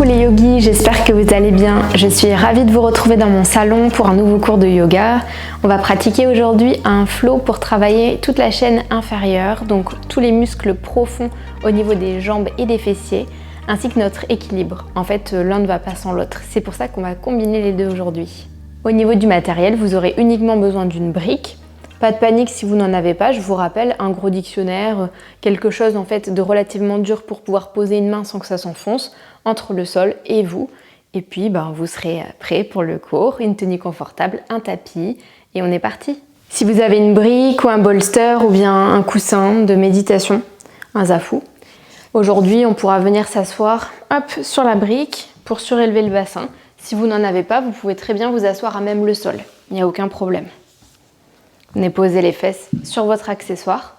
les yogis, j'espère que vous allez bien. Je suis ravie de vous retrouver dans mon salon pour un nouveau cours de yoga. On va pratiquer aujourd'hui un flow pour travailler toute la chaîne inférieure, donc tous les muscles profonds au niveau des jambes et des fessiers, ainsi que notre équilibre. En fait, l'un ne va pas sans l'autre. C'est pour ça qu'on va combiner les deux aujourd'hui. Au niveau du matériel, vous aurez uniquement besoin d'une brique. Pas de panique si vous n'en avez pas, je vous rappelle, un gros dictionnaire, quelque chose en fait de relativement dur pour pouvoir poser une main sans que ça s'enfonce entre le sol et vous. Et puis vous serez prêt pour le cours, une tenue confortable, un tapis et on est parti. Si vous avez une brique ou un bolster ou bien un coussin de méditation, un zafou, aujourd'hui on pourra venir s'asseoir sur la brique pour surélever le bassin. Si vous n'en avez pas, vous pouvez très bien vous asseoir à même le sol, il n'y a aucun problème. Venez poser les fesses sur votre accessoire.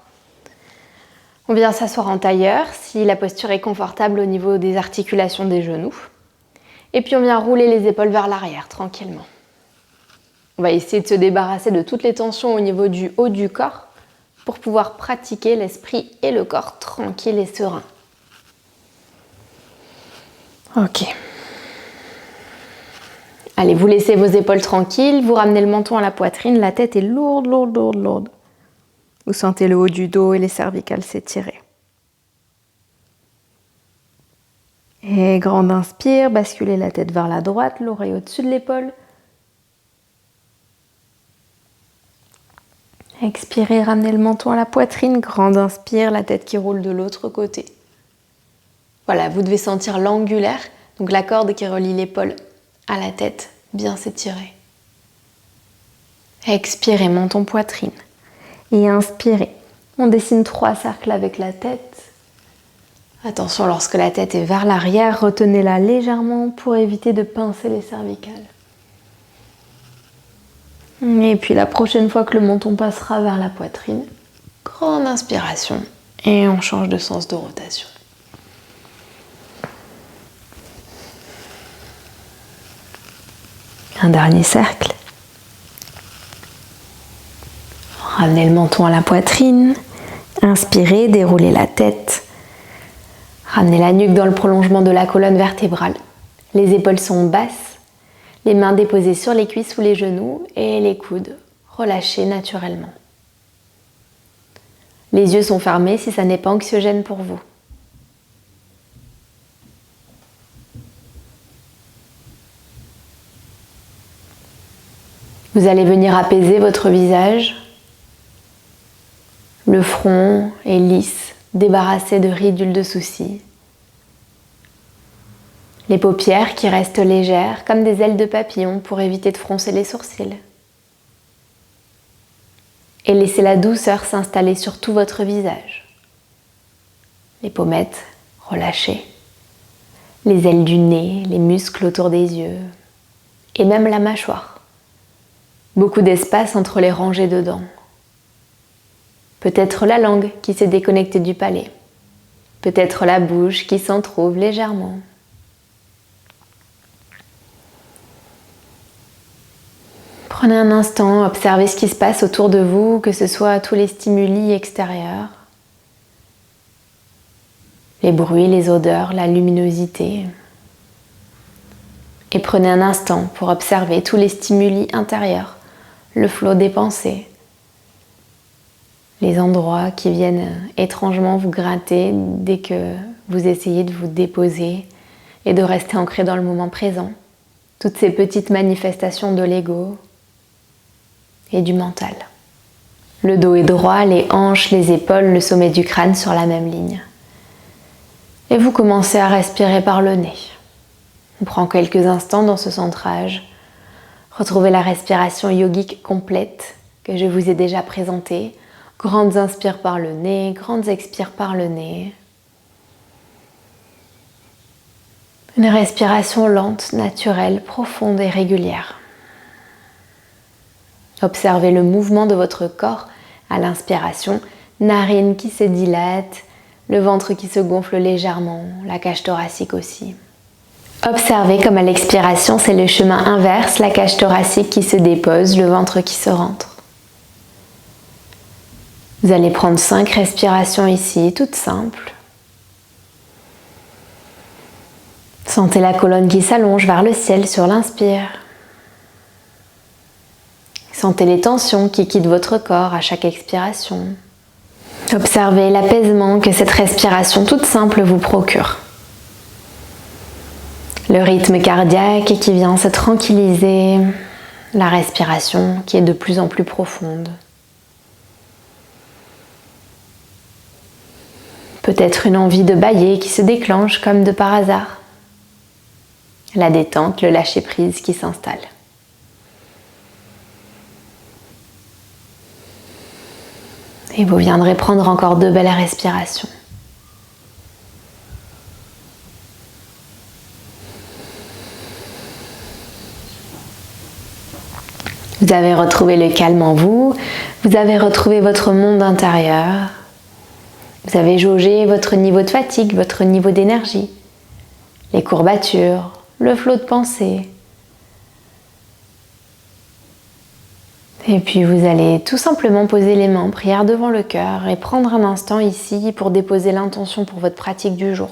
On vient s'asseoir en tailleur si la posture est confortable au niveau des articulations des genoux. Et puis on vient rouler les épaules vers l'arrière tranquillement. On va essayer de se débarrasser de toutes les tensions au niveau du haut du corps pour pouvoir pratiquer l'esprit et le corps tranquille et serein. Ok. Allez, vous laissez vos épaules tranquilles, vous ramenez le menton à la poitrine, la tête est lourde, lourde, lourde, lourde. Vous sentez le haut du dos et les cervicales s'étirer. Et grande inspire, basculez la tête vers la droite, l'oreille au-dessus de l'épaule. Expirez, ramenez le menton à la poitrine, grande inspire, la tête qui roule de l'autre côté. Voilà, vous devez sentir l'angulaire, donc la corde qui relie l'épaule à la tête, bien s'étirer. Expirez, menton, poitrine. Et inspirez. On dessine 3 cercles avec la tête. Attention, lorsque la tête est vers l'arrière, retenez-la légèrement pour éviter de pincer les cervicales. Et puis la prochaine fois que le menton passera vers la poitrine, grande inspiration et on change de sens de rotation. Un dernier cercle. Ramenez le menton à la poitrine. Inspirez, déroulez la tête. Ramenez la nuque dans le prolongement de la colonne vertébrale. Les épaules sont basses. Les mains déposées sur les cuisses ou les genoux et les coudes relâchés naturellement. Les yeux sont fermés si ça n'est pas anxiogène pour vous. Vous allez venir apaiser votre visage. Le front est lisse, débarrassé de ridules de soucis. Les paupières qui restent légères, comme des ailes de papillon pour éviter de froncer les sourcils. Et laissez la douceur s'installer sur tout votre visage. Les pommettes relâchées, les ailes du nez, les muscles autour des yeux, et même la mâchoire. Beaucoup d'espace entre les rangées de dents. Peut-être la langue qui s'est déconnectée du palais. Peut-être la bouche qui s'entr'ouvre légèrement. Prenez un instant, observez ce qui se passe autour de vous, que ce soit tous les stimuli extérieurs, les bruits, les odeurs, la luminosité. Et prenez un instant pour observer tous les stimuli intérieurs, le flot des pensées, les endroits qui viennent étrangement vous gratter dès que vous essayez de vous déposer et de rester ancré dans le moment présent. Toutes ces petites manifestations de l'ego et du mental. Le dos est droit, les hanches, les épaules, le sommet du crâne sur la même ligne. Et vous commencez à respirer par le nez. On prend quelques instants dans ce centrage. Retrouvez la respiration yogique complète que je vous ai déjà présentée. Grandes inspires par le nez, grandes expires par le nez. Une respiration lente, naturelle, profonde et régulière. Observez le mouvement de votre corps à l'inspiration, narines qui se dilatent, le ventre qui se gonfle légèrement, la cage thoracique aussi. Observez comme à l'expiration, c'est le chemin inverse, la cage thoracique qui se dépose, le ventre qui se rentre. Vous allez prendre 5 respirations ici, toutes simples. Sentez la colonne qui s'allonge vers le ciel sur l'inspire. Sentez les tensions qui quittent votre corps à chaque expiration. Observez l'apaisement que cette respiration toute simple vous procure. Le rythme cardiaque qui vient se tranquilliser, la respiration qui est de plus en plus profonde. Peut-être une envie de bâiller qui se déclenche comme de par hasard. La détente, le lâcher-prise qui s'installe. Et vous viendrez prendre encore 2 belles respirations. Vous avez retrouvé le calme en vous, vous avez retrouvé votre monde intérieur, vous avez jaugé votre niveau de fatigue, votre niveau d'énergie, les courbatures, le flot de pensée. Et puis vous allez tout simplement poser les mains en prière devant le cœur et prendre un instant ici pour déposer l'intention pour votre pratique du jour.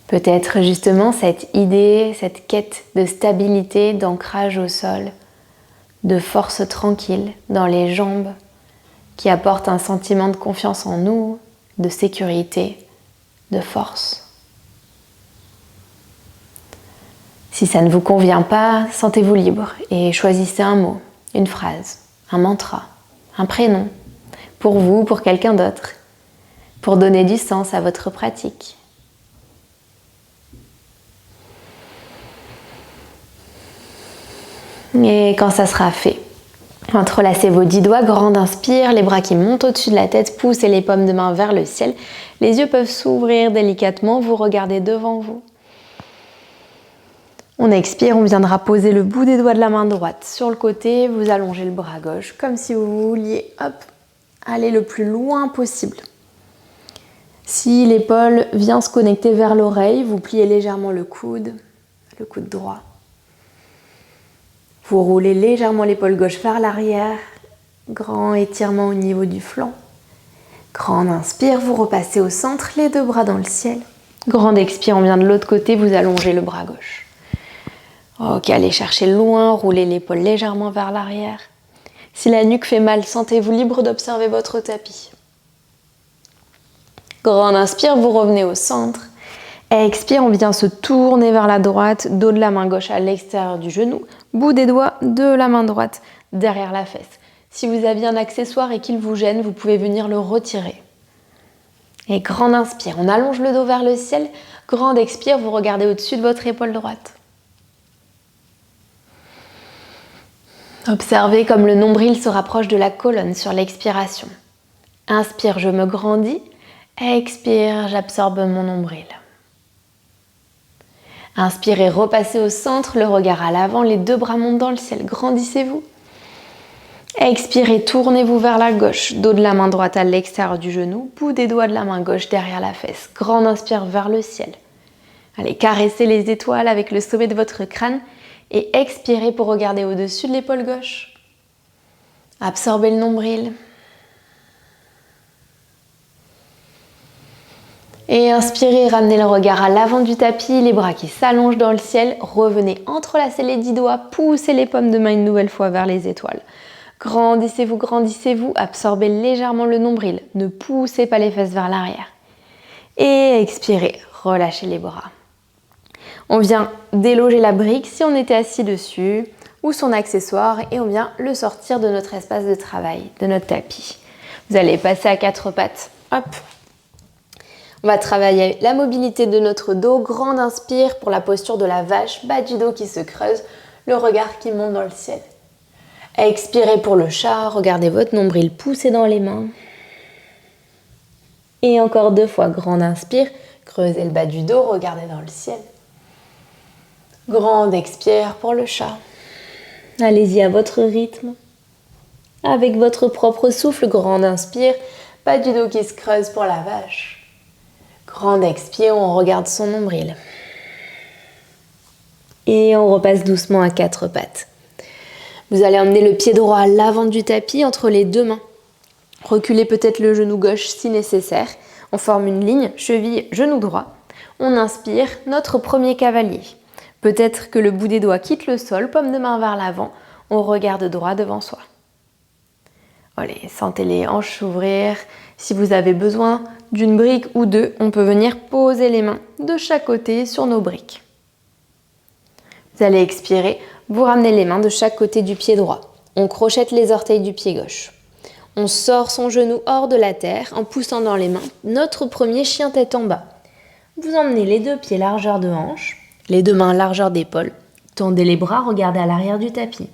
Peut-être justement cette idée, cette quête de stabilité, d'ancrage au sol, de force tranquille dans les jambes qui apporte un sentiment de confiance en nous, de sécurité, de force. Si ça ne vous convient pas, sentez-vous libre et choisissez un mot, une phrase, un mantra, un prénom, pour vous, pour quelqu'un d'autre, pour donner du sens à votre pratique. Et quand ça sera fait, entrelacez vos 10 doigts, grande inspire, les bras qui montent au-dessus de la tête, poussez les paumes de main vers le ciel. Les yeux peuvent s'ouvrir délicatement, vous regardez devant vous. On expire, on viendra poser le bout des doigts de la main droite sur le côté, vous allongez le bras gauche comme si vous vouliez, aller le plus loin possible. Si l'épaule vient se connecter vers l'oreille, vous pliez légèrement le coude droit. Vous roulez légèrement l'épaule gauche vers l'arrière, grand étirement au niveau du flanc. Grande inspire, vous repassez au centre, les 2 bras dans le ciel. Grande expire, on vient de l'autre côté, vous allongez le bras gauche. Ok, allez chercher loin, roulez l'épaule légèrement vers l'arrière. Si la nuque fait mal, sentez-vous libre d'observer votre tapis. Grande inspire, vous revenez au centre. Expire, on vient se tourner vers la droite, dos de la main gauche à l'extérieur du genou, bout des doigts de la main droite derrière la fesse. Si vous aviez un accessoire et qu'il vous gêne, vous pouvez venir le retirer. Et grande inspire, on allonge le dos vers le ciel. Grande expire, vous regardez au-dessus de votre épaule droite. Observez comme le nombril se rapproche de la colonne sur l'expiration. Inspire, je me grandis. Expire, j'absorbe mon nombril. Inspirez, repassez au centre, le regard à l'avant, les 2 bras montent dans le ciel, grandissez-vous. Expirez, tournez-vous vers la gauche, dos de la main droite à l'extérieur du genou, bout des doigts de la main gauche derrière la fesse. Grande inspire vers le ciel. Allez, caressez les étoiles avec le sommet de votre crâne et expirez pour regarder au-dessus de l'épaule gauche. Absorbez le nombril. Et inspirez, ramenez le regard à l'avant du tapis, les bras qui s'allongent dans le ciel. Revenez, entrelacez les 10 doigts, poussez les paumes de main une nouvelle fois vers les étoiles. Grandissez-vous, absorbez légèrement le nombril. Ne poussez pas les fesses vers l'arrière. Et expirez, relâchez les bras. On vient déloger la brique si on était assis dessus ou son accessoire et on vient le sortir de notre espace de travail, de notre tapis. Vous allez passer à 4 pattes. Hop. On va travailler la mobilité de notre dos. Grande inspire pour la posture de la vache, bas du dos qui se creuse, le regard qui monte dans le ciel. Expirez pour le chat, regardez votre nombril pousser dans les mains. Et encore 2 fois, grande inspire, creusez le bas du dos, regardez dans le ciel. Grande expire pour le chat. Allez-y à votre rythme. Avec votre propre souffle, grande inspire, bas du dos qui se creuse pour la vache. Grande expire, on regarde son nombril. Et on repasse doucement à 4 pattes. Vous allez emmener le pied droit à l'avant du tapis entre les 2 mains. Reculez peut-être le genou gauche si nécessaire. On forme une ligne, cheville, genou droit. On inspire notre premier cavalier. Peut-être que le bout des doigts quitte le sol, paume de main vers l'avant. On regarde droit devant soi. Allez, sentez les hanches s'ouvrir. Si vous avez besoin d'une brique ou deux, on peut venir poser les mains de chaque côté sur nos briques. Vous allez expirer, vous ramenez les mains de chaque côté du pied droit. On crochette les orteils du pied gauche. On sort son genou hors de la terre en poussant dans les mains notre premier chien tête en bas. Vous emmenez les deux pieds largeur de hanche, les deux mains largeur d'épaule. Tendez les bras, regardez à l'arrière du tapis.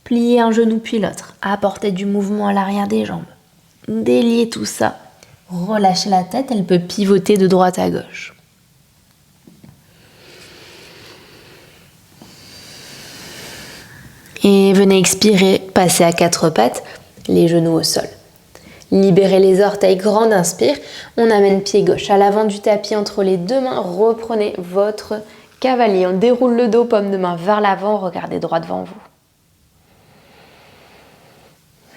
Pliez un genou puis l'autre, apportez du mouvement à l'arrière des jambes. Déliez tout ça. Relâchez la tête, elle peut pivoter de droite à gauche. Et venez expirer, passez à quatre pattes, les genoux au sol. Libérez les orteils, grande inspire. On amène pied gauche à l'avant du tapis entre les deux mains. Reprenez votre cavalier. On déroule le dos, paume de main vers l'avant. Regardez droit devant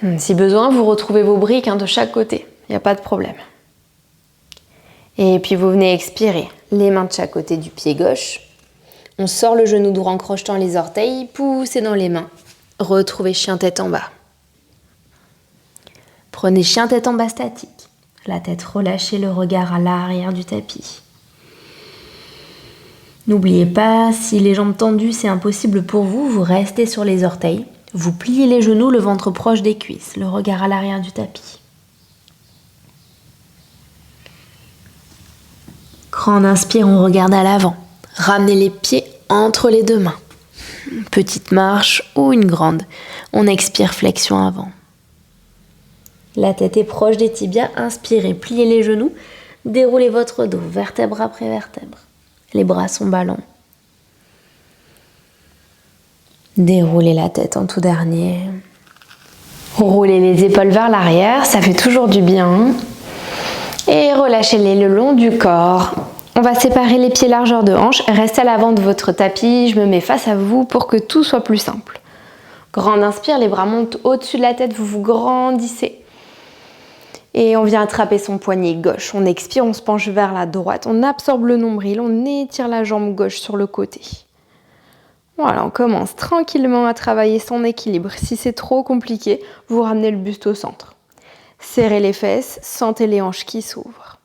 vous. Si besoin, vous retrouvez vos briques de chaque côté. Il n'y a pas de problème. Et puis vous venez expirer. Les mains de chaque côté du pied gauche. On sort le genou droit en crochetant les orteils. Poussez dans les mains. Retrouvez chien tête en bas. Prenez chien tête en bas statique. La tête relâchée, le regard à l'arrière du tapis. N'oubliez pas, si les jambes tendues c'est impossible pour vous, vous restez sur les orteils. Vous pliez les genoux, le ventre proche des cuisses, le regard à l'arrière du tapis. Grande inspire, on regarde à l'avant. Ramenez les pieds entre les deux mains. Une petite marche ou une grande. On expire, flexion avant. La tête est proche des tibias, inspirez, pliez les genoux, déroulez votre dos, vertèbre après vertèbre. Les bras sont ballants. Déroulez la tête en tout dernier. Roulez les épaules vers l'arrière, ça fait toujours du bien. Et relâchez-les le long du corps. On va séparer les pieds largeur de hanche. Restez à l'avant de votre tapis, je me mets face à vous pour que tout soit plus simple. Grande inspire, les bras montent au-dessus de la tête, vous vous grandissez. Et on vient attraper son poignet gauche. On expire, on se penche vers la droite. On absorbe le nombril, on étire la jambe gauche sur le côté. Voilà, on commence tranquillement à travailler son équilibre. Si c'est trop compliqué, vous ramenez le buste au centre. Serrez les fesses, sentez les hanches qui s'ouvrent.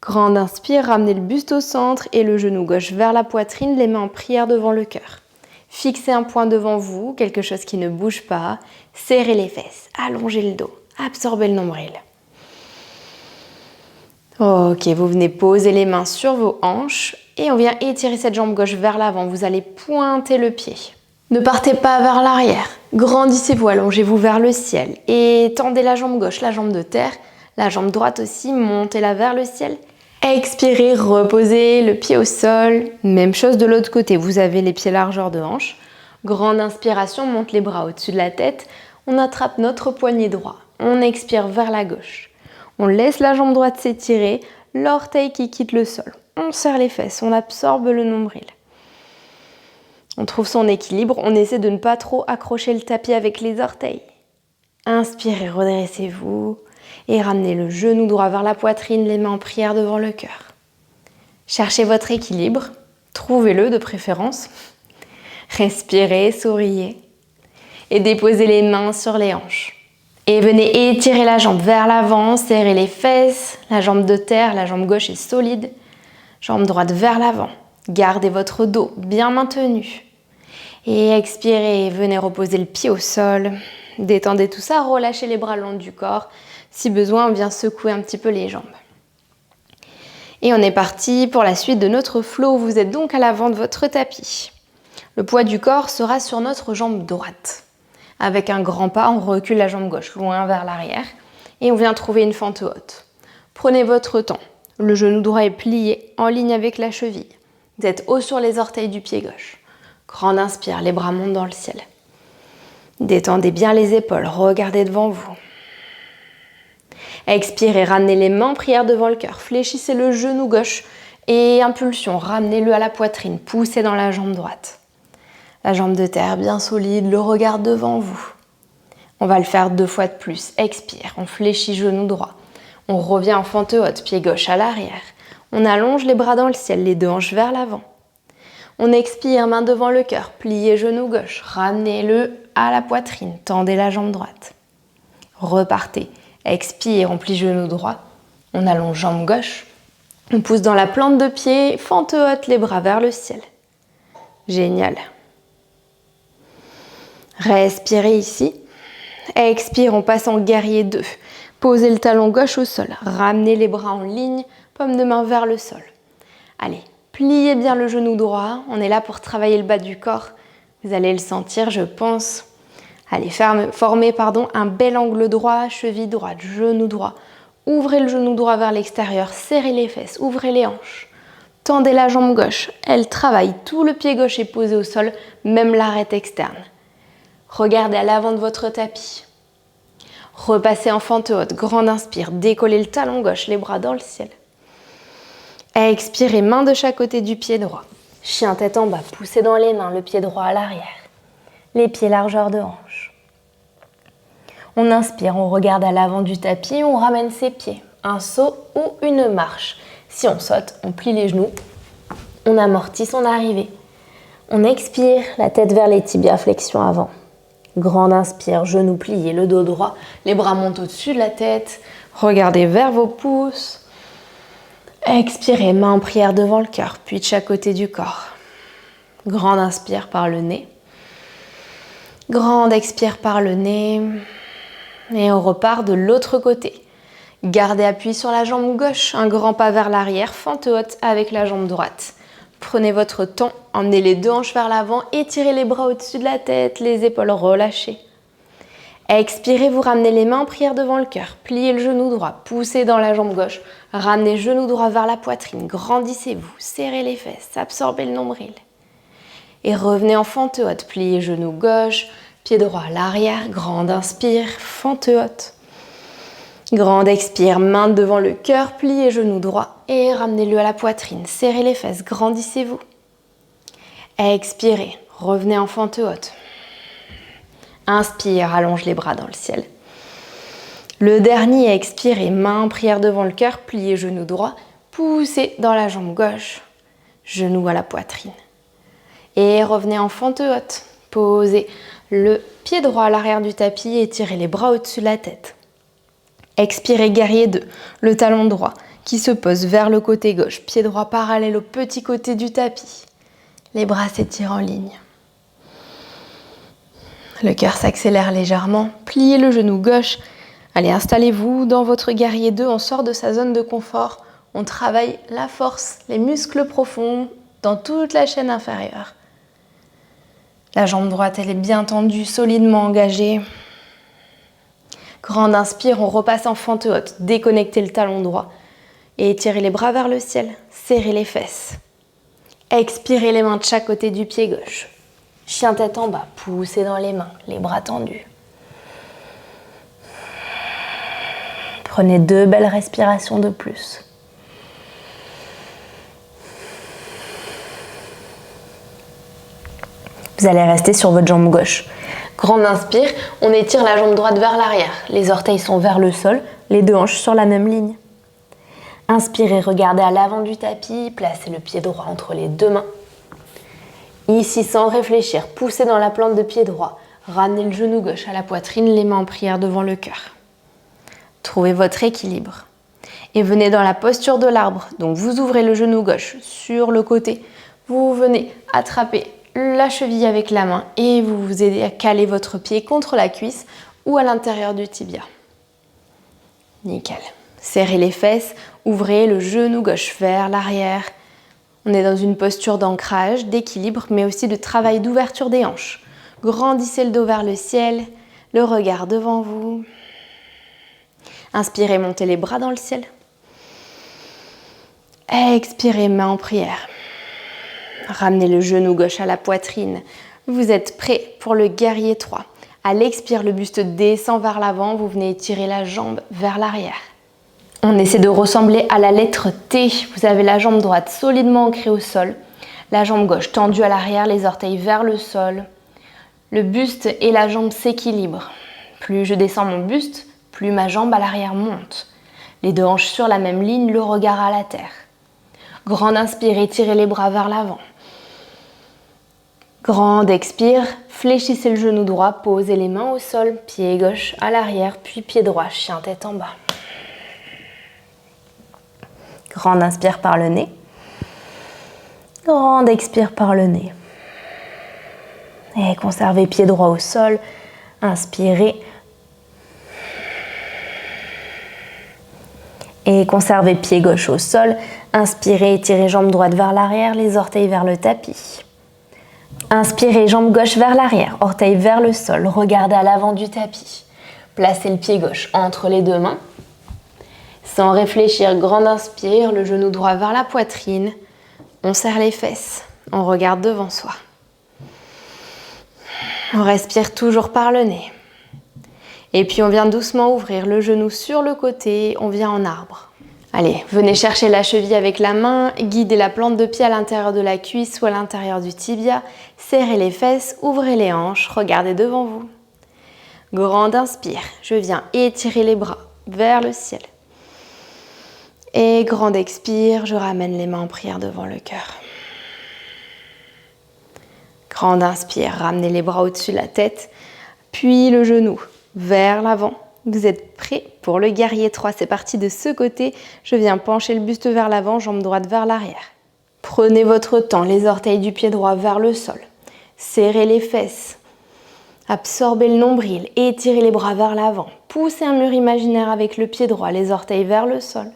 Grande inspire, ramenez le buste au centre et le genou gauche vers la poitrine, les mains en prière devant le cœur. Fixez un point devant vous, quelque chose qui ne bouge pas. Serrez les fesses, allongez le dos. Absorbez le nombril. Ok, vous venez poser les mains sur vos hanches et on vient étirer cette jambe gauche vers l'avant. Vous allez pointer le pied. Ne partez pas vers l'arrière. Grandissez-vous, allongez-vous vers le ciel et tendez la jambe gauche, la jambe de terre, la jambe droite aussi, montez-la vers le ciel. Expirez, reposez le pied au sol. Même chose de l'autre côté, vous avez les pieds largeur de hanche. Grande inspiration, monte les bras au-dessus de la tête. On attrape notre poignet droit. On expire vers la gauche. On laisse la jambe droite s'étirer, l'orteil qui quitte le sol. On serre les fesses, on absorbe le nombril. On trouve son équilibre, on essaie de ne pas trop accrocher le tapis avec les orteils. Inspirez, redressez-vous et ramenez le genou droit vers la poitrine, les mains en prière devant le cœur. Cherchez votre équilibre, trouvez-le de préférence. Respirez, souriez et déposez les mains sur les hanches. Et venez étirer la jambe vers l'avant, serrez les fesses, la jambe de terre, la jambe gauche est solide, jambe droite vers l'avant. Gardez votre dos bien maintenu. Et expirez, venez reposer le pied au sol. Détendez tout ça, relâchez les bras le long du corps. Si besoin, on vient secouer un petit peu les jambes. Et on est parti pour la suite de notre flow. Vous êtes donc à l'avant de votre tapis. Le poids du corps sera sur notre jambe droite. Avec un grand pas, on recule la jambe gauche loin vers l'arrière et on vient trouver une fente haute. Prenez votre temps. Le genou droit est plié en ligne avec la cheville. Vous êtes haut sur les orteils du pied gauche. Grande inspire, les bras montent dans le ciel. Détendez bien les épaules, regardez devant vous. Expirez, ramenez les mains en prière devant le cœur. Fléchissez le genou gauche et impulsion, ramenez-le à la poitrine. Poussez dans la jambe droite. La jambe de terre bien solide, le regard devant vous. On va le faire 2 fois de plus. Expire, on fléchit genou droit. On revient en fente haute, pied gauche à l'arrière. On allonge les bras dans le ciel, les deux hanches vers l'avant. On expire, main devant le cœur, pliez genou gauche, ramenez-le à la poitrine, tendez la jambe droite. Repartez, expire, on plie genou droit, on allonge jambe gauche, on pousse dans la plante de pied, fente haute, les bras vers le ciel. Génial. Respirez ici. Expire, on passe en guerrier 2. Posez le talon gauche au sol, ramenez les bras en ligne, paume de main vers le sol. Allez, pliez bien le genou droit, on est là pour travailler le bas du corps. Vous allez le sentir, je pense. Allez, formez un bel angle droit, cheville droite, genou droit. Ouvrez le genou droit vers l'extérieur, serrez les fesses, ouvrez les hanches. Tendez la jambe gauche, elle travaille, tout le pied gauche est posé au sol, même l'arête externe. Regardez à l'avant de votre tapis. Repassez en fente haute, grande inspire, décollez le talon gauche, les bras dans le ciel. Expirez, main de chaque côté du pied droit. Chien tête en bas, poussez dans les mains, le pied droit à l'arrière. Les pieds largeur de hanche. On inspire, on regarde à l'avant du tapis, on ramène ses pieds. Un saut ou une marche. Si on saute, on plie les genoux, on amortit son arrivée. On expire, la tête vers les tibias, flexion avant. Grande inspire, genoux pliés, le dos droit, les bras montent au-dessus de la tête. Regardez vers vos pouces. Expirez, main en prière devant le cœur, puis de chaque côté du corps. Grande inspire par le nez. Grande expire par le nez. Et on repart de l'autre côté. Gardez appui sur la jambe gauche, un grand pas vers l'arrière, fente haute avec la jambe droite. Prenez votre temps, emmenez les deux hanches vers l'avant, étirez les bras au-dessus de la tête, les épaules relâchées. Expirez, vous ramenez les mains en prière devant le cœur, pliez le genou droit, poussez dans la jambe gauche, ramenez genou droit vers la poitrine, grandissez-vous, serrez les fesses, absorbez le nombril. Et revenez en fente haute, pliez genou gauche, pied droit à l'arrière, grande inspire, fente haute. Grande expire, main devant le cœur, pliez genou droit et ramenez-le à la poitrine. Serrez les fesses, grandissez-vous. Expirez, revenez en fente haute. Inspire, allonge les bras dans le ciel. Le dernier, expirez, main en prière devant le cœur, pliez genou droit, poussez dans la jambe gauche, genou à la poitrine. Et revenez en fente haute. Posez le pied droit à l'arrière du tapis et tirez les bras au-dessus de la tête. Expirez, guerrier 2, le talon droit qui se pose vers le côté gauche, pied droit parallèle au petit côté du tapis. Les bras s'étirent en ligne. Le cœur s'accélère légèrement, pliez le genou gauche. Allez, installez-vous dans votre guerrier 2, on sort de sa zone de confort. On travaille la force, les muscles profonds dans toute la chaîne inférieure. La jambe droite, elle est bien tendue, solidement engagée. Grande inspire, on repasse en fente haute, déconnectez le talon droit et étirez les bras vers le ciel, serrez les fesses. Expirez les mains de chaque côté du pied gauche. Chien tête en bas, poussez dans les mains, les bras tendus. Prenez 2 belles respirations de plus. Vous allez rester sur votre jambe gauche. Grande inspire, on étire la jambe droite vers l'arrière. Les orteils sont vers le sol, les deux hanches sur la même ligne. Inspirez, regardez à l'avant du tapis, placez le pied droit entre les deux mains. Ici, sans réfléchir, poussez dans la plante de pied droit. Ramenez le genou gauche à la poitrine, les mains en prière devant le cœur. Trouvez votre équilibre. Et venez dans la posture de l'arbre. Donc vous ouvrez le genou gauche sur le côté. Vous venez attraper la cheville avec la main et vous vous aidez à caler votre pied contre la cuisse ou à l'intérieur du tibia. Nickel. Serrez les fesses, ouvrez le genou gauche vers l'arrière. On est dans une posture d'ancrage, d'équilibre, mais aussi de travail d'ouverture des hanches. Grandissez le dos vers le ciel, le regard devant vous. Inspirez, montez les bras dans le ciel. Expirez, main en prière. Ramenez le genou gauche à la poitrine. Vous êtes prêt pour le guerrier 3. À l'expire, le buste descend vers l'avant. Vous venez étirer la jambe vers l'arrière. On essaie de ressembler à la lettre T. Vous avez la jambe droite solidement ancrée au sol. La jambe gauche tendue à l'arrière, les orteils vers le sol. Le buste et la jambe s'équilibrent. Plus je descends mon buste, plus ma jambe à l'arrière monte. Les deux hanches sur la même ligne, le regard à la terre. Grande inspire, étirez les bras vers l'avant. Grande expire, fléchissez le genou droit, posez les mains au sol, pied gauche à l'arrière, puis pied droit, chien tête en bas. Grande inspire par le nez. Grande expire par le nez. Et conservez pied droit au sol, inspirez. Et conservez pied gauche au sol, inspirez, étirez jambe droite vers l'arrière, les orteils vers le tapis. Inspirez, jambe gauche vers l'arrière, orteils vers le sol, regardez à l'avant du tapis. Placez le pied gauche entre les deux mains. Sans réfléchir, grande inspire, le genou droit vers la poitrine. On serre les fesses, on regarde devant soi. On respire toujours par le nez. Et puis on vient doucement ouvrir le genou sur le côté, on vient en arbre. Allez, venez chercher la cheville avec la main, guidez la plante de pied à l'intérieur de la cuisse ou à l'intérieur du tibia, serrez les fesses, ouvrez les hanches, regardez devant vous. Grande inspire, je viens étirer les bras vers le ciel. Et grande expire, je ramène les mains en prière devant le cœur. Grande inspire, ramenez les bras au-dessus de la tête, puis le genou vers l'avant. Vous êtes prêts pour le guerrier 3. C'est parti de ce côté. Je viens pencher le buste vers l'avant, jambe droite vers l'arrière. Prenez votre temps, les orteils du pied droit vers le sol. Serrez les fesses. Absorbez le nombril, étirez les bras vers l'avant. Poussez un mur imaginaire avec le pied droit, les orteils vers le sol.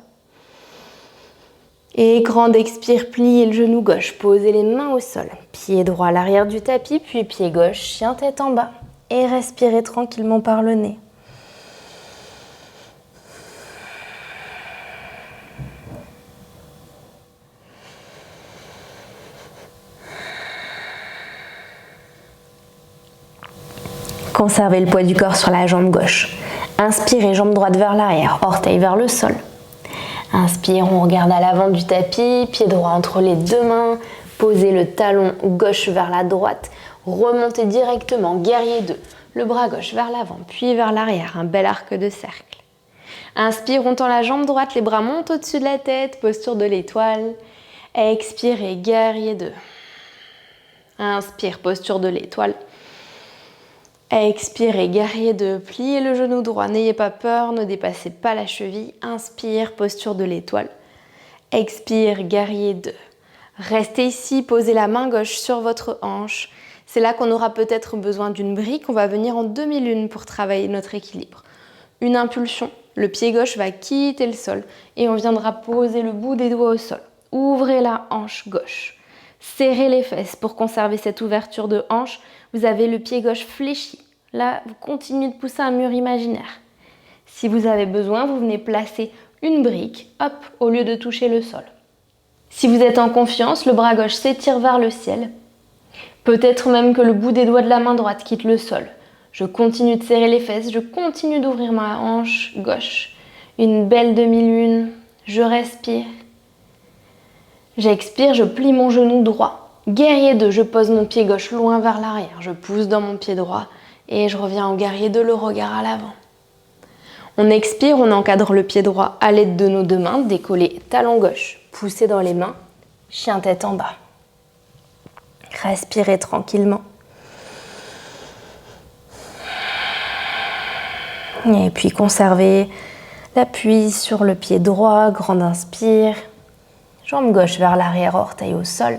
Et grande expire, pliez le genou gauche, posez les mains au sol. Pied droit à l'arrière du tapis, puis pied gauche, chien tête en bas. Et respirez tranquillement par le nez. Conservez le poids du corps sur la jambe gauche. Inspirez, jambe droite vers l'arrière, orteil vers le sol. Inspire, on regarde à l'avant du tapis, pied droit entre les deux mains. Posez le talon gauche vers la droite. Remontez directement, guerrier 2. Le bras gauche vers l'avant, puis vers l'arrière, un bel arc de cercle. Inspire, on tend la jambe droite, les bras montent au-dessus de la tête, posture de l'étoile. Expirez, guerrier 2. Inspire, posture de l'étoile. Expirez, guerrier 2, pliez le genou droit, n'ayez pas peur, ne dépassez pas la cheville. Inspire, posture de l'étoile. Expire, guerrier 2. Restez ici, posez la main gauche sur votre hanche. C'est là qu'on aura peut-être besoin d'une brique. On va venir en demi-lune pour travailler notre équilibre. Une impulsion, le pied gauche va quitter le sol et on viendra poser le bout des doigts au sol. Ouvrez la hanche gauche. Serrez les fesses pour conserver cette ouverture de hanche. Vous avez le pied gauche fléchi. Là, vous continuez de pousser un mur imaginaire. Si vous avez besoin, vous venez placer une brique, hop, au lieu de toucher le sol. Si vous êtes en confiance, le bras gauche s'étire vers le ciel. Peut-être même que le bout des doigts de la main droite quitte le sol. Je continue de serrer les fesses, je continue d'ouvrir ma hanche gauche. Une belle demi-lune, je respire. J'expire, je plie mon genou droit. Guerrier 2, je pose mon pied gauche loin vers l'arrière. Je pousse dans mon pied droit et je reviens au guerrier 2, le regard à l'avant. On expire, on encadre le pied droit à l'aide de nos deux mains, décoller talon gauche, pousser dans les mains, chien tête en bas. Respirez tranquillement. Et puis conservez l'appui sur le pied droit, grande inspire. Jambe gauche vers l'arrière, orteil au sol.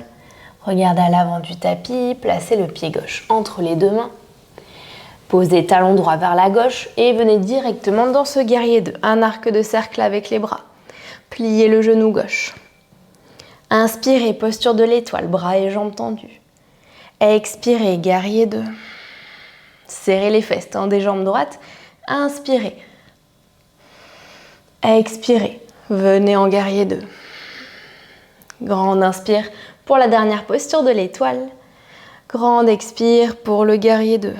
Regardez à l'avant du tapis, placez le pied gauche entre les deux mains. Posez talon droit vers la gauche et venez directement dans ce guerrier 2. Un arc de cercle avec les bras. Pliez le genou gauche. Inspirez, posture de l'étoile, bras et jambes tendus. Expirez, guerrier 2. Serrez les fesses, tendez jambes droites. Inspirez. Expirez. Venez en guerrier 2. Grande inspire pour la dernière posture de l'étoile. Grande expire pour le guerrier 2.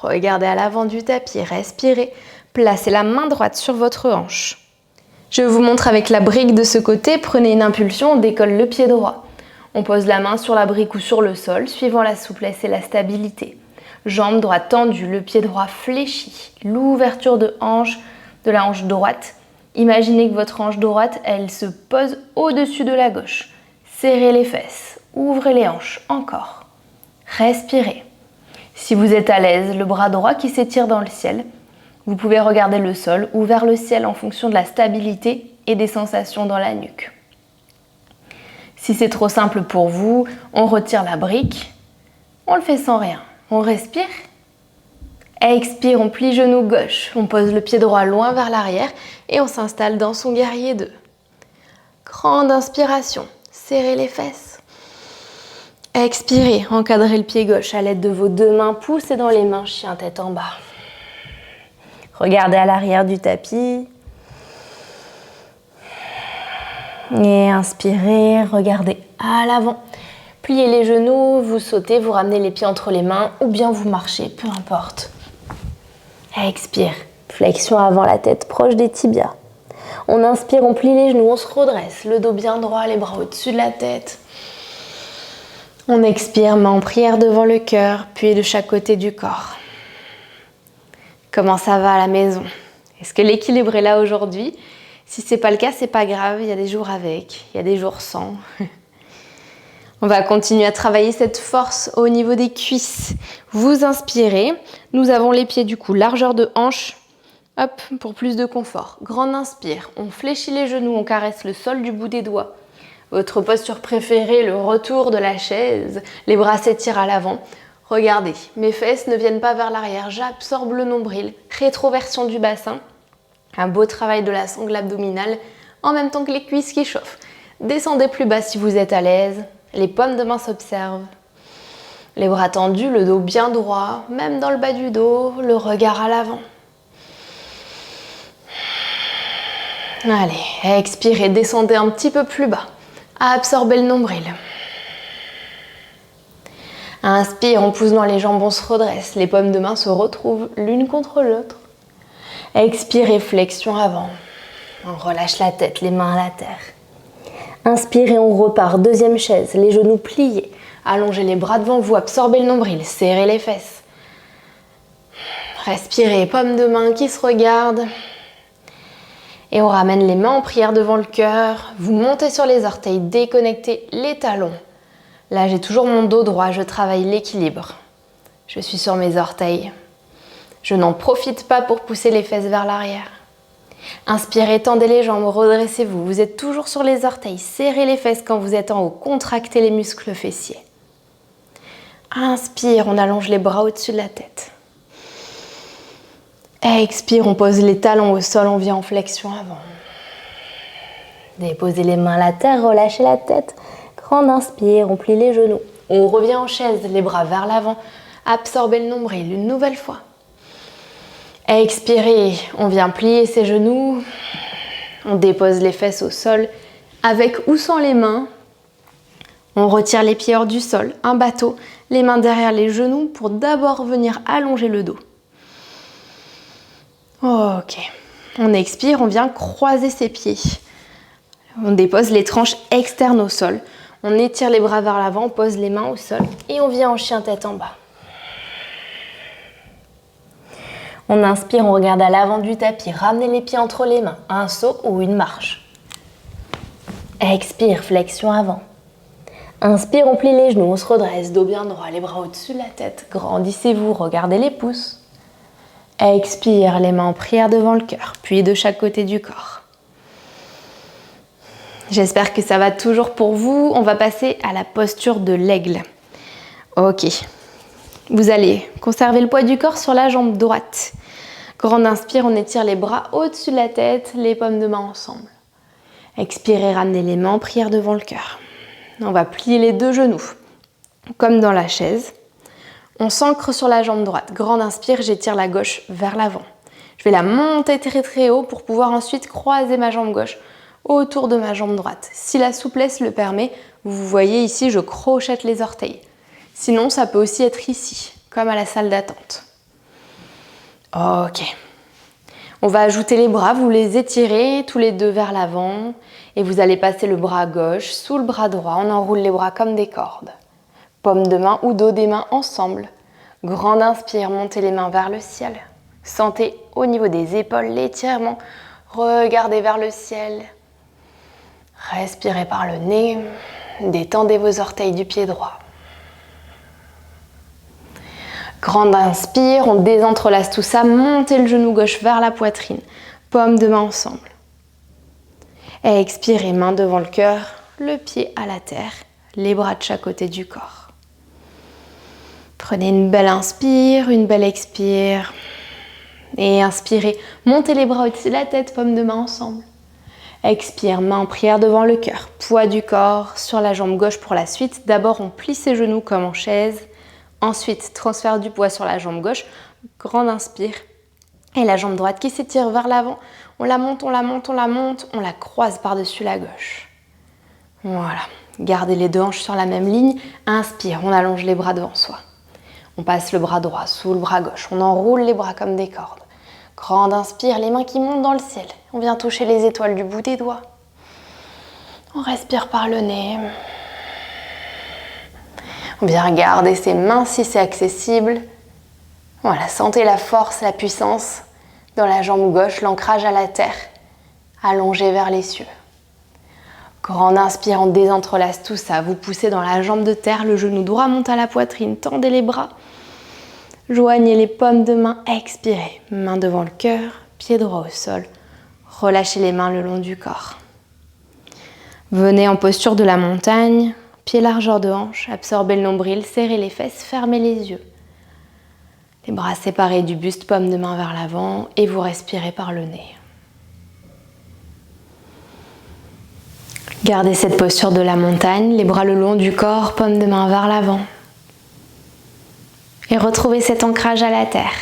Regardez à l'avant du tapis, respirez. Placez la main droite sur votre hanche. Je vous montre avec la brique de ce côté. Prenez une impulsion, on décolle le pied droit. On pose la main sur la brique ou sur le sol, suivant la souplesse et la stabilité. Jambe droite tendue, le pied droit fléchi. L'ouverture de la hanche droite Imaginez que votre hanche droite, elle se pose au-dessus de la gauche. Serrez les fesses, ouvrez les hanches, encore. Respirez. Si vous êtes à l'aise, le bras droit qui s'étire dans le ciel, vous pouvez regarder le sol ou vers le ciel en fonction de la stabilité et des sensations dans la nuque. Si c'est trop simple pour vous, on retire la brique, on le fait sans rien. On respire. Expire, on plie genou gauche, on pose le pied droit loin vers l'arrière et on s'installe dans son guerrier 2. Grande inspiration, serrez les fesses. Expirez, encadrez le pied gauche à l'aide de vos 2 mains, poussez dans les mains, chien tête en bas. Regardez à l'arrière du tapis. Et inspirez, regardez à l'avant. Pliez les genoux, vous sautez, vous ramenez les pieds entre les mains ou bien vous marchez, peu importe. Expire, flexion avant la tête, proche des tibias. On inspire, on plie les genoux, on se redresse, le dos bien droit, les bras au-dessus de la tête. On expire, main en prière devant le cœur, puis de chaque côté du corps. Comment ça va à la maison? Est-ce que l'équilibre est là aujourd'hui? Si c'est pas le cas, c'est pas grave, il y a des jours avec, il y a des jours sans. On va continuer à travailler cette force au niveau des cuisses. Vous inspirez, nous avons les pieds du coup, largeur de hanche, hop, pour plus de confort. Grande inspire, on fléchit les genoux, on caresse le sol du bout des doigts. Votre posture préférée, le retour de la chaise, les bras s'étirent à l'avant. Regardez, mes fesses ne viennent pas vers l'arrière, j'absorbe le nombril, rétroversion du bassin. Un beau travail de la sangle abdominale, en même temps que les cuisses qui chauffent. Descendez plus bas si vous êtes à l'aise. Les paumes de main s'observent. Les bras tendus, le dos bien droit, même dans le bas du dos, le regard à l'avant. Allez, expirez, descendez un petit peu plus bas. Absorbez le nombril. Inspire, on pousse dans les jambes, on se redresse. Les paumes de main se retrouvent l'une contre l'autre. Expirez, flexion avant. On relâche la tête, les mains à la terre. Inspirez, on repart. Deuxième chaise, les genoux pliés. Allongez les bras devant vous, absorbez le nombril, serrez les fesses. Respirez, paumes de main qui se regardent. Et on ramène les mains en prière devant le cœur. Vous montez sur les orteils, déconnectez les talons. Là, j'ai toujours mon dos droit, je travaille l'équilibre. Je suis sur mes orteils. Je n'en profite pas pour pousser les fesses vers l'arrière. Inspirez, tendez les jambes, redressez-vous. Vous êtes toujours sur les orteils. Serrez les fesses quand vous êtes en haut. Contractez les muscles fessiers. Inspire, on allonge les bras au-dessus de la tête. Expire, on pose les talons au sol, on vient en flexion avant. Déposez les mains à la terre, relâchez la tête. Grande inspire, on plie les genoux. On revient en chaise, les bras vers l'avant. Absorbez le nombril une nouvelle fois. Expirez, on vient plier ses genoux. On dépose les fesses au sol avec ou sans les mains. On retire les pieds hors du sol, un bateau, les mains derrière les genoux pour d'abord venir allonger le dos. Ok, on expire, on vient croiser ses pieds. On dépose les tranches externes au sol. On étire les bras vers l'avant, on pose les mains au sol et on vient en chien tête en bas. On inspire, on regarde à l'avant du tapis, ramenez les pieds entre les mains, un saut ou une marche. Expire, flexion avant. Inspire, on plie les genoux, on se redresse, dos bien droit, les bras au-dessus de la tête. Grandissez-vous, regardez les pouces. Expire, les mains en prière devant le cœur, puis de chaque côté du corps. J'espère que ça va toujours pour vous. On va passer à la posture de l'aigle. Ok. Vous allez conserver le poids du corps sur la jambe droite. Grande inspire, on étire les bras au-dessus de la tête, les paumes de main ensemble. Expirez, ramenez les mains en prière devant le cœur. On va plier les 2 genoux, comme dans la chaise. On s'ancre sur la jambe droite. Grande inspire, j'étire la gauche vers l'avant. Je vais la monter très très haut pour pouvoir ensuite croiser ma jambe gauche autour de ma jambe droite. Si la souplesse le permet, vous voyez ici, je crochette les orteils. Sinon, ça peut aussi être ici, comme à la salle d'attente. Ok. On va ajouter les bras, vous les étirez tous les 2 vers l'avant et vous allez passer le bras gauche sous le bras droit. On enroule les bras comme des cordes. Paume de main ou dos des mains ensemble. Grande inspire, montez les mains vers le ciel. Sentez au niveau des épaules l'étirement. Regardez vers le ciel. Respirez par le nez. Détendez vos orteils du pied droit. Grande inspire, on désentrelace tout ça. Montez le genou gauche vers la poitrine. Paumes de main ensemble. Expirez, main devant le cœur, le pied à la terre, les bras de chaque côté du corps. Prenez une belle inspire, une belle expire. Et inspirez, montez les bras au-dessus de la tête, paumes de main ensemble. Expire, main en prière devant le cœur, poids du corps sur la jambe gauche pour la suite. D'abord, on plie ses genoux comme en chaise. Ensuite, transfert du poids sur la jambe gauche, grande inspire. Et la jambe droite qui s'étire vers l'avant. On la monte, on la monte, on la monte, on la croise par-dessus la gauche. Voilà, gardez les deux hanches sur la même ligne. Inspire, on allonge les bras devant soi. On passe le bras droit sous le bras gauche. On enroule les bras comme des cordes. Grande inspire, les mains qui montent dans le ciel. On vient toucher les étoiles du bout des doigts. On respire par le nez. On vient garder ses mains si c'est accessible. Voilà, sentez la force, la puissance dans la jambe gauche, l'ancrage à la terre, allongé vers les cieux. Grande inspire, on désentrelace tout ça. Vous poussez dans la jambe de terre, le genou droit monte à la poitrine, tendez les bras. Joignez les paumes de main, expirez. Main devant le cœur, pied droit au sol. Relâchez les mains le long du corps. Venez en posture de la montagne, pied largeur de hanche, absorbez le nombril, serrez les fesses, fermez les yeux. Les bras séparés du buste, paumes de main vers l'avant et vous respirez par le nez. Gardez cette posture de la montagne, les bras le long du corps, paumes de main vers l'avant. Et retrouvez cet ancrage à la terre.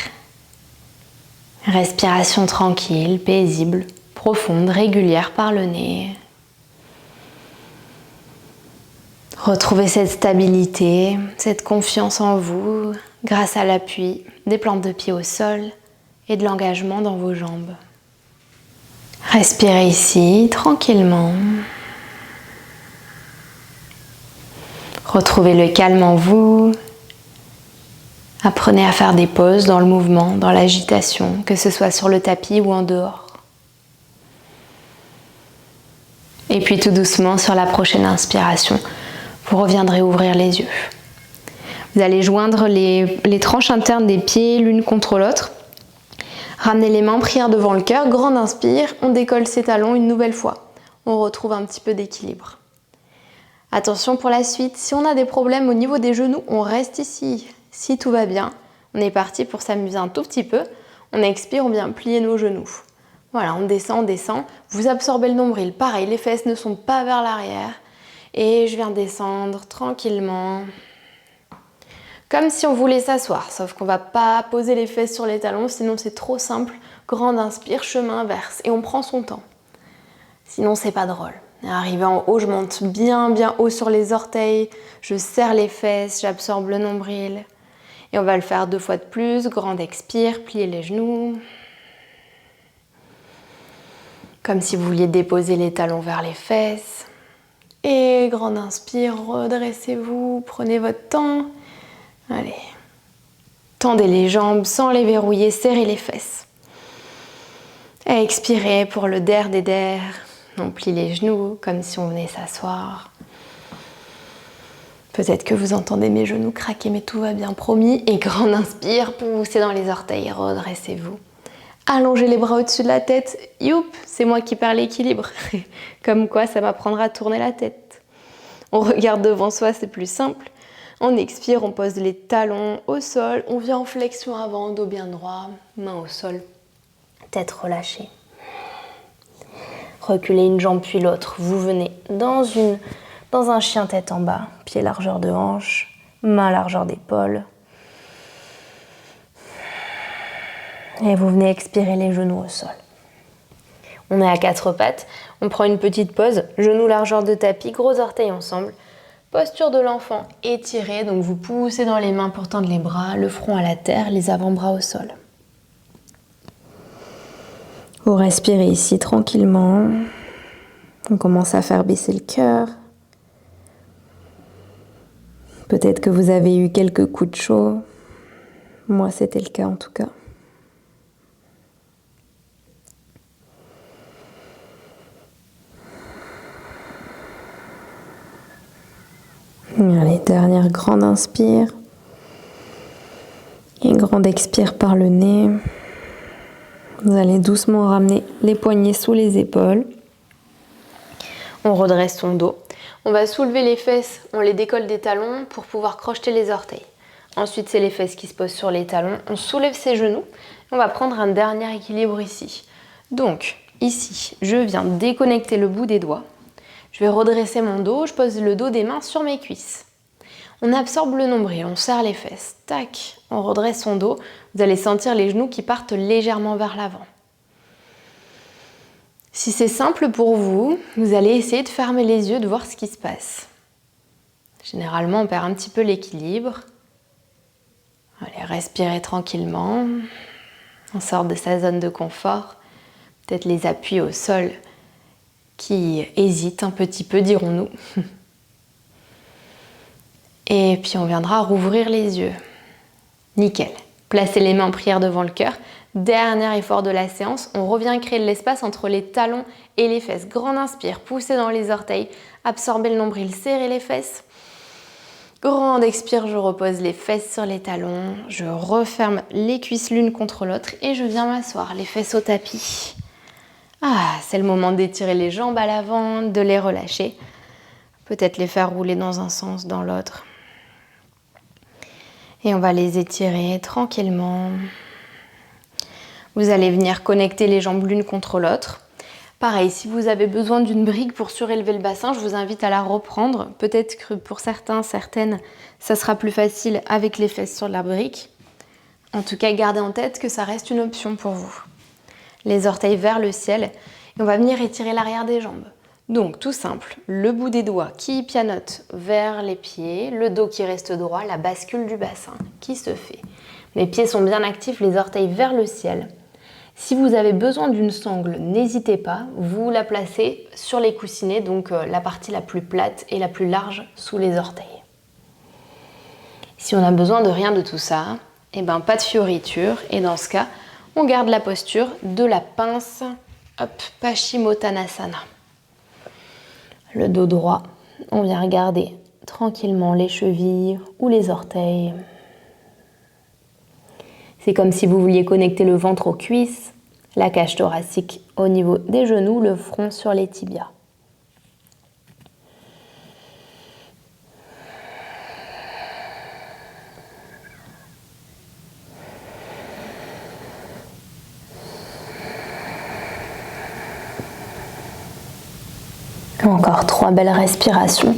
Respiration tranquille, paisible, profonde, régulière par le nez. Retrouvez cette stabilité, cette confiance en vous grâce à l'appui des plantes de pied au sol et de l'engagement dans vos jambes. Respirez ici tranquillement. Retrouvez le calme en vous. Apprenez à faire des pauses dans le mouvement, dans l'agitation, que ce soit sur le tapis ou en dehors. Et puis tout doucement, sur la prochaine inspiration, vous reviendrez ouvrir les yeux. Vous allez joindre les tranches internes des pieds l'une contre l'autre. Ramenez les mains en prière devant le cœur, grande inspire, on décolle ses talons une nouvelle fois. On retrouve un petit peu d'équilibre. Attention pour la suite, si on a des problèmes au niveau des genoux, on reste ici. Si tout va bien, on est parti pour s'amuser un tout petit peu. On expire, on vient plier nos genoux. Voilà, on descend, on descend. Vous absorbez le nombril. Pareil, les fesses ne sont pas vers l'arrière. Et je viens descendre tranquillement. Comme si on voulait s'asseoir, sauf qu'on ne va pas poser les fesses sur les talons, sinon c'est trop simple. Grande inspire, chemin inverse. Et on prend son temps. Sinon, c'est pas drôle. Arrivé en haut, je monte bien haut sur les orteils. Je serre les fesses, j'absorbe le nombril. Et on va le faire 2 fois de plus. Grande expire, pliez les genoux. Comme si vous vouliez déposer les talons vers les fesses. Et grande inspire, redressez-vous, prenez votre temps. Allez. Tendez les jambes sans les verrouiller, serrez les fesses. Et expirez pour le der des der. On plie les genoux comme si on venait s'asseoir. Peut-être que vous entendez mes genoux craquer, mais tout va bien, promis. Et grande inspire, poussez dans les orteils, redressez-vous. Allongez les bras au-dessus de la tête. Youp, c'est moi qui perds l'équilibre. Comme quoi, ça m'apprendra à tourner la tête. On regarde devant soi, c'est plus simple. On expire, on pose les talons au sol. On vient en flexion avant, dos bien droit, main au sol, tête relâchée. Reculez une jambe puis l'autre. Vous venez dans un chien tête en bas, pied largeur de hanche, main largeur d'épaule. Et vous venez expirer les genoux au sol. On est à 4 pattes. On prend une petite pause. Genoux largeur de tapis, gros orteils ensemble. Posture de l'enfant étirée. Donc vous poussez dans les mains pour tendre les bras, le front à la terre, les avant-bras au sol. Vous respirez ici tranquillement. On commence à faire baisser le cœur. Peut-être que vous avez eu quelques coups de chaud. Moi, c'était le cas en tout cas. Allez, dernière grande inspire. Et grande expire par le nez. Vous allez doucement ramener les poignets sous les épaules. On redresse son dos. On va soulever les fesses, on les décolle des talons pour pouvoir crocheter les orteils. Ensuite, c'est les fesses qui se posent sur les talons. On soulève ses genoux. On va prendre un dernier équilibre ici. Donc, ici, je viens déconnecter le bout des doigts. Je vais redresser mon dos. Je pose le dos des mains sur mes cuisses. On absorbe le nombril, on serre les fesses. Tac, on redresse son dos. Vous allez sentir les genoux qui partent légèrement vers l'avant. Si c'est simple pour vous, vous allez essayer de fermer les yeux, de voir ce qui se passe. Généralement, on perd un petit peu l'équilibre. Allez, respirez tranquillement. On sort de sa zone de confort. Peut-être les appuis au sol qui hésitent un petit peu, dirons-nous. Et puis on viendra rouvrir les yeux. Nickel. Placez les mains en prière devant le cœur. Dernier effort de la séance. On revient créer de l'espace entre les talons et les fesses. Grande inspire, poussez dans les orteils. Absorbez le nombril, serrez les fesses. Grande expire, je repose les fesses sur les talons. Je referme les cuisses l'une contre l'autre et je viens m'asseoir, les fesses au tapis. Ah, c'est le moment d'étirer les jambes à l'avant, de les relâcher. Peut-être les faire rouler dans un sens, dans l'autre. Et on va les étirer tranquillement. Vous allez venir connecter les jambes l'une contre l'autre. Pareil, si vous avez besoin d'une brique pour surélever le bassin, je vous invite à la reprendre. Peut-être que pour certains, certaines, ça sera plus facile avec les fesses sur la brique. En tout cas, gardez en tête que ça reste une option pour vous. Les orteils vers le ciel. Et on va venir étirer l'arrière des jambes. Donc, tout simple, le bout des doigts qui pianote vers les pieds, le dos qui reste droit, la bascule du bassin qui se fait. Les pieds sont bien actifs, les orteils vers le ciel. Si vous avez besoin d'une sangle, n'hésitez pas, vous la placez sur les coussinets, donc la partie la plus plate et la plus large sous les orteils. Si on a besoin de rien de tout ça, eh ben pas de fioriture, et dans ce cas, on garde la posture de la pince, hop, Paschimottanasana. Le dos droit, on vient regarder tranquillement les chevilles ou les orteils. C'est comme si vous vouliez connecter le ventre aux cuisses, la cage thoracique au niveau des genoux, le front sur les tibias. Encore 3 belles respirations.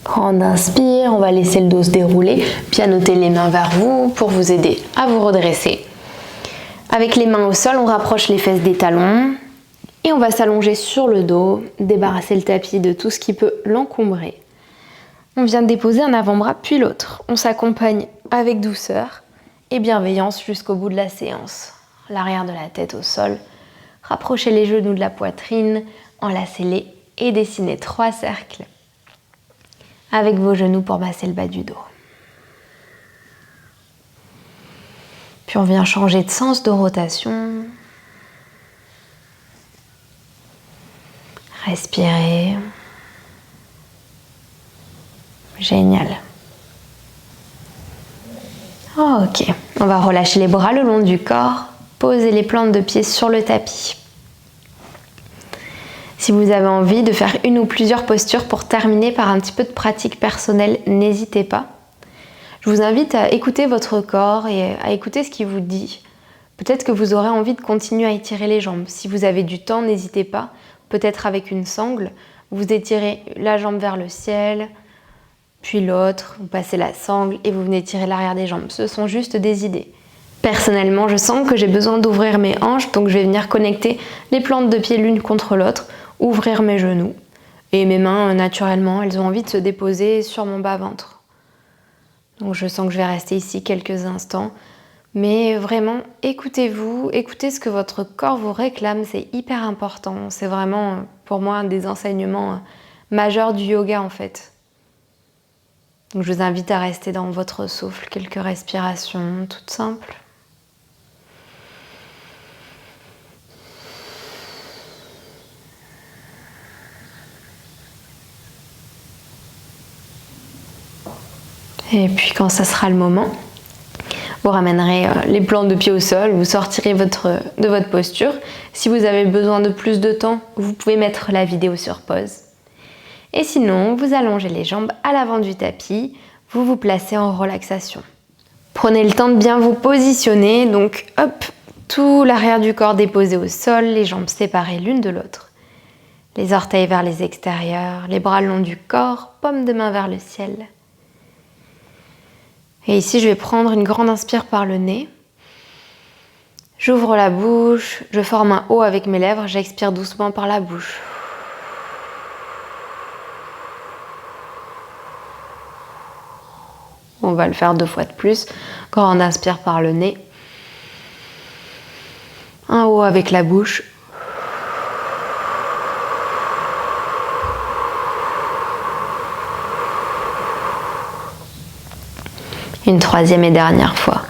Grande inspire, on va laisser le dos se dérouler, pianoter les mains vers vous pour vous aider à vous redresser. Avec les mains au sol, on rapproche les fesses des talons et on va s'allonger sur le dos, débarrasser le tapis de tout ce qui peut l'encombrer. On vient de déposer un avant-bras puis l'autre. On s'accompagne avec douceur et bienveillance jusqu'au bout de la séance. L'arrière de la tête au sol, rapprochez les genoux de la poitrine, enlacez-les et dessinez 3 cercles avec vos genoux pour masser le bas du dos. Puis on vient changer de sens de rotation. Respirez. Génial. Ok, on va relâcher les bras le long du corps, poser les plantes de pied sur le tapis. Si vous avez envie de faire une ou plusieurs postures pour terminer par un petit peu de pratique personnelle, n'hésitez pas. Je vous invite à écouter votre corps et à écouter ce qu'il vous dit. Peut-être que vous aurez envie de continuer à étirer les jambes. Si vous avez du temps, n'hésitez pas. Peut-être avec une sangle, vous étirez la jambe vers le ciel, puis l'autre, vous passez la sangle et vous venez tirer l'arrière des jambes. Ce sont juste des idées. Personnellement, je sens que j'ai besoin d'ouvrir mes hanches, donc je vais venir connecter les plantes de pied l'une contre l'autre, ouvrir mes genoux. Et mes mains, naturellement, elles ont envie de se déposer sur mon bas-ventre. Donc je sens que je vais rester ici quelques instants. Mais vraiment, écoutez-vous, écoutez ce que votre corps vous réclame, c'est hyper important. C'est vraiment, pour moi, un des enseignements majeurs du yoga, en fait. Donc je vous invite à rester dans votre souffle, quelques respirations toutes simples. Et puis quand ça sera le moment, vous ramènerez les plantes de pied au sol, vous sortirez de votre posture. Si vous avez besoin de plus de temps, vous pouvez mettre la vidéo sur pause. Et sinon, vous allongez les jambes à l'avant du tapis, vous vous placez en relaxation. Prenez le temps de bien vous positionner, donc hop, tout l'arrière du corps déposé au sol, les jambes séparées l'une de l'autre. Les orteils vers les extérieurs, les bras le long du corps, paume de main vers le ciel. Et ici, je vais prendre une grande inspire par le nez. J'ouvre la bouche, je forme un O avec mes lèvres, j'expire doucement par la bouche. On va le faire 2 fois de plus. Grande inspire par le nez. Un O avec la bouche. Une 3e et dernière fois.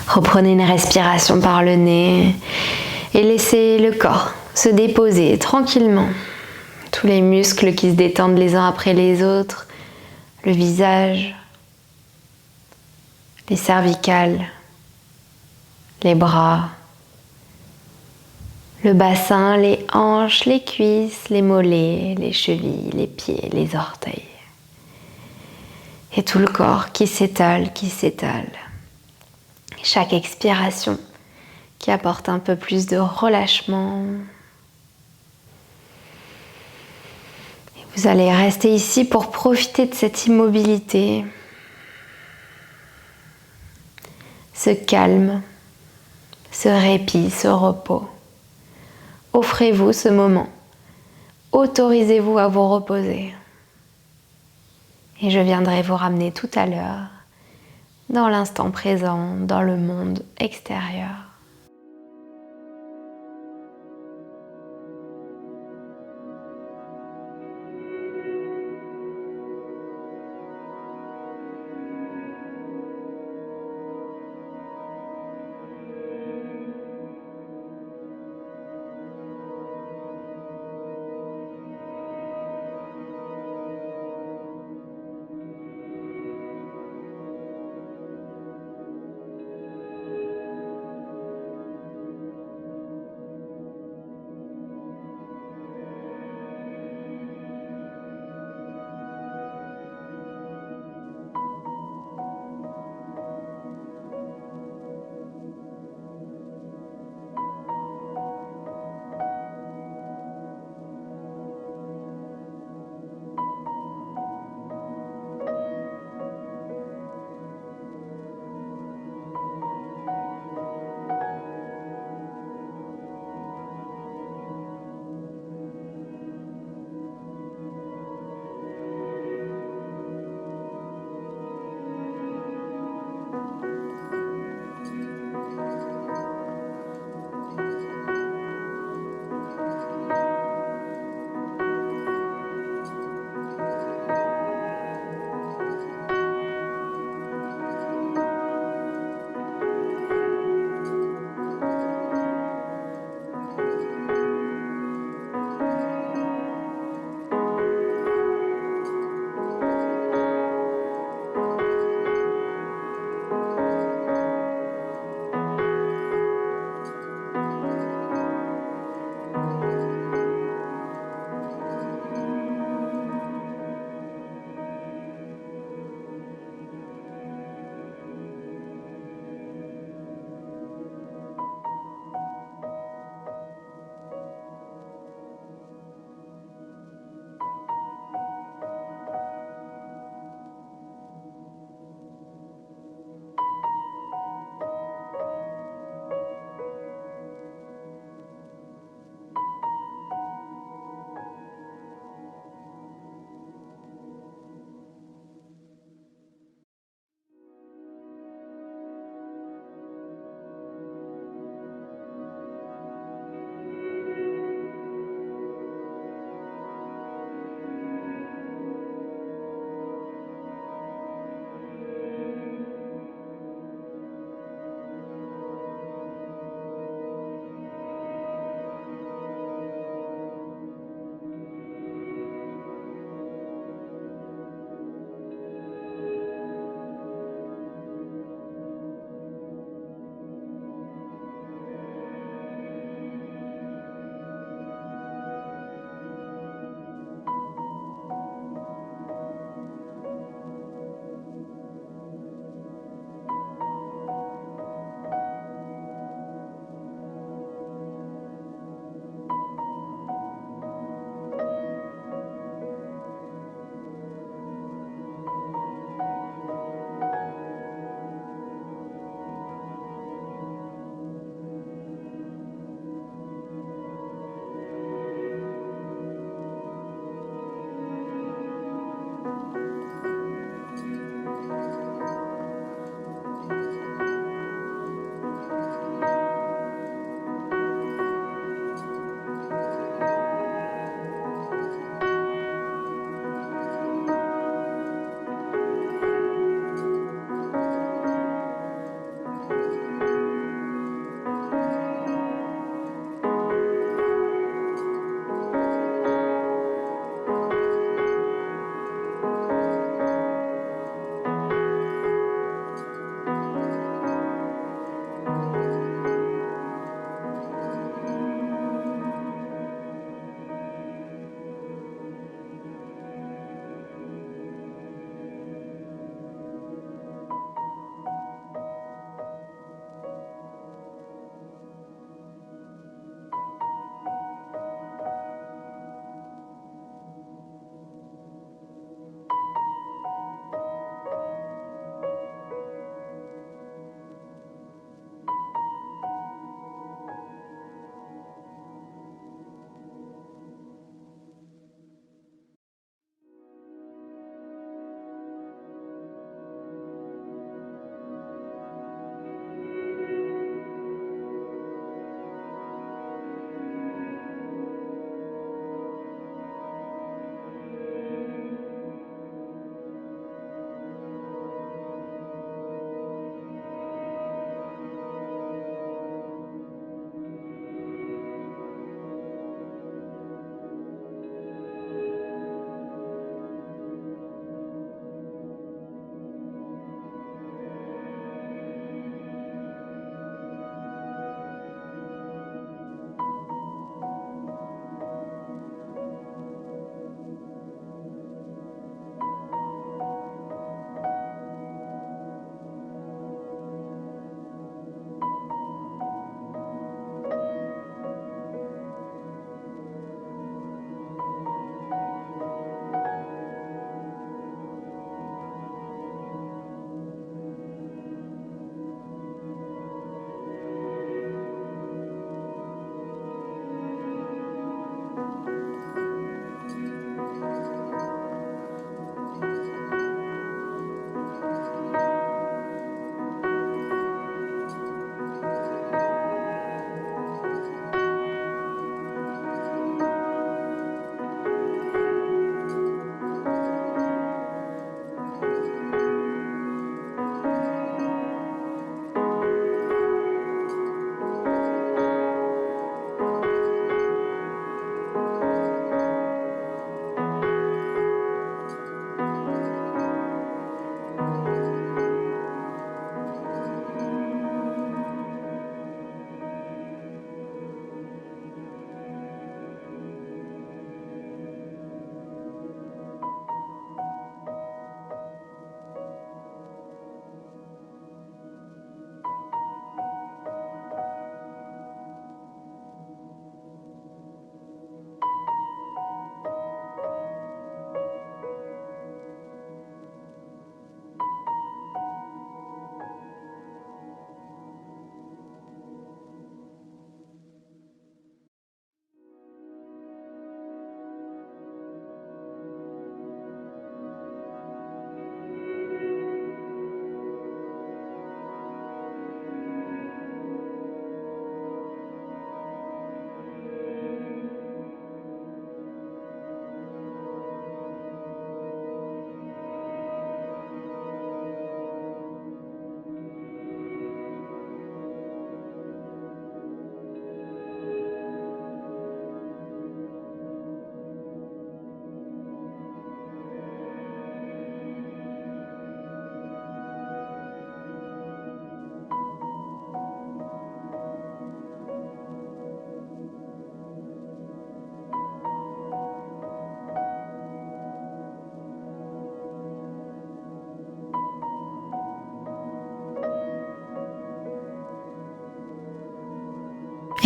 Reprenez une respiration par le nez et laissez le corps se déposer tranquillement. Tous les muscles qui se détendent les uns après les autres, le visage, les cervicales, les bras, le bassin, les hanches, les cuisses, les mollets, les chevilles, les pieds, les orteils. Et tout le corps qui s'étale, qui s'étale. Chaque expiration qui apporte un peu plus de relâchement. Et vous allez rester ici pour profiter de cette immobilité, ce calme, ce répit, ce repos. Offrez-vous ce moment. Autorisez-vous à vous reposer. Et je viendrai vous ramener tout à l'heure dans l'instant présent, dans le monde extérieur.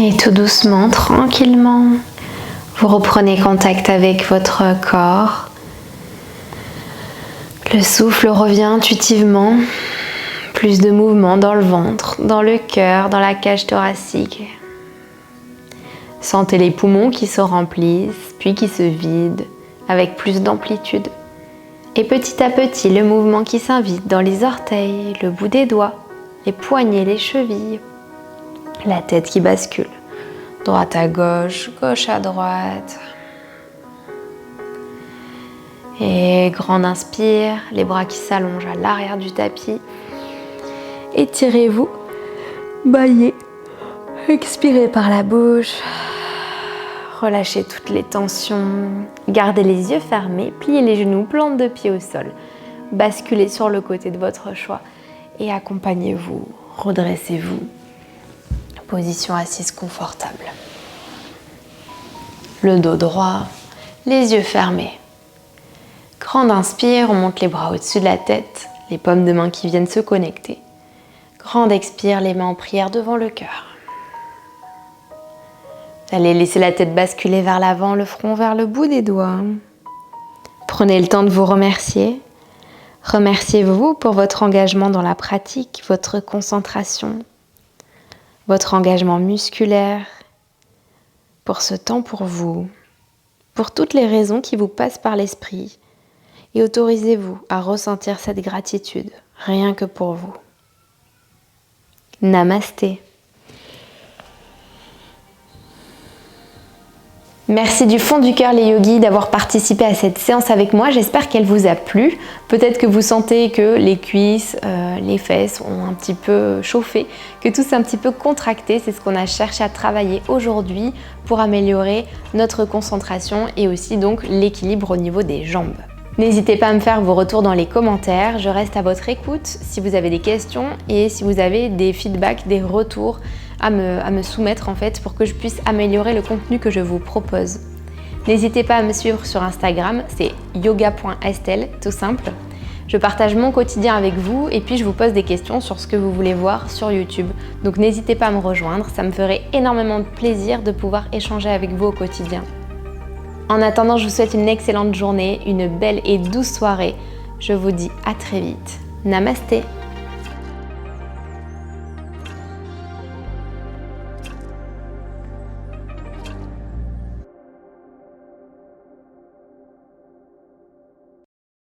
Et tout doucement, tranquillement, vous reprenez contact avec votre corps. Le souffle revient intuitivement. Plus de mouvement dans le ventre, dans le cœur, dans la cage thoracique. Sentez les poumons qui se remplissent, puis qui se vident, avec plus d'amplitude. Et petit à petit, le mouvement qui s'invite dans les orteils, le bout des doigts, les poignets, les chevilles. La tête qui bascule, droite à gauche, gauche à droite. Et grande inspire, les bras qui s'allongent à l'arrière du tapis. Étirez-vous, baillez, expirez par la bouche, relâchez toutes les tensions, gardez les yeux fermés, pliez les genoux, plante de pied au sol, basculez sur le côté de votre choix et accompagnez-vous, redressez-vous, position assise confortable. Le dos droit, les yeux fermés. Grande inspire, on monte les bras au-dessus de la tête, les paumes de main qui viennent se connecter. Grande expire, les mains en prière devant le cœur. Allez, laissez la tête basculer vers l'avant, le front vers le bout des doigts. Prenez le temps de vous remercier. Remerciez-vous pour votre engagement dans la pratique, votre concentration, votre engagement musculaire, pour ce temps pour vous, pour toutes les raisons qui vous passent par l'esprit. Et autorisez-vous à ressentir cette gratitude, rien que pour vous. Namasté. Merci du fond du cœur les yogis d'avoir participé à cette séance avec moi. J'espère qu'elle vous a plu. Peut-être que vous sentez que les cuisses, les fesses ont un petit peu chauffé, que tout s'est un petit peu contracté. C'est ce qu'on a cherché à travailler aujourd'hui pour améliorer notre concentration et aussi donc l'équilibre au niveau des jambes. N'hésitez pas à me faire vos retours dans les commentaires, je reste à votre écoute si vous avez des questions et si vous avez des feedbacks, des retours à me soumettre en fait pour que je puisse améliorer le contenu que je vous propose. N'hésitez pas à me suivre sur Instagram, c'est yoga.estelle, tout simple. Je partage mon quotidien avec vous et puis je vous pose des questions sur ce que vous voulez voir sur YouTube. Donc n'hésitez pas à me rejoindre, ça me ferait énormément de plaisir de pouvoir échanger avec vous au quotidien. En attendant, je vous souhaite une excellente journée, une belle et douce soirée. Je vous dis à très vite. Namasté.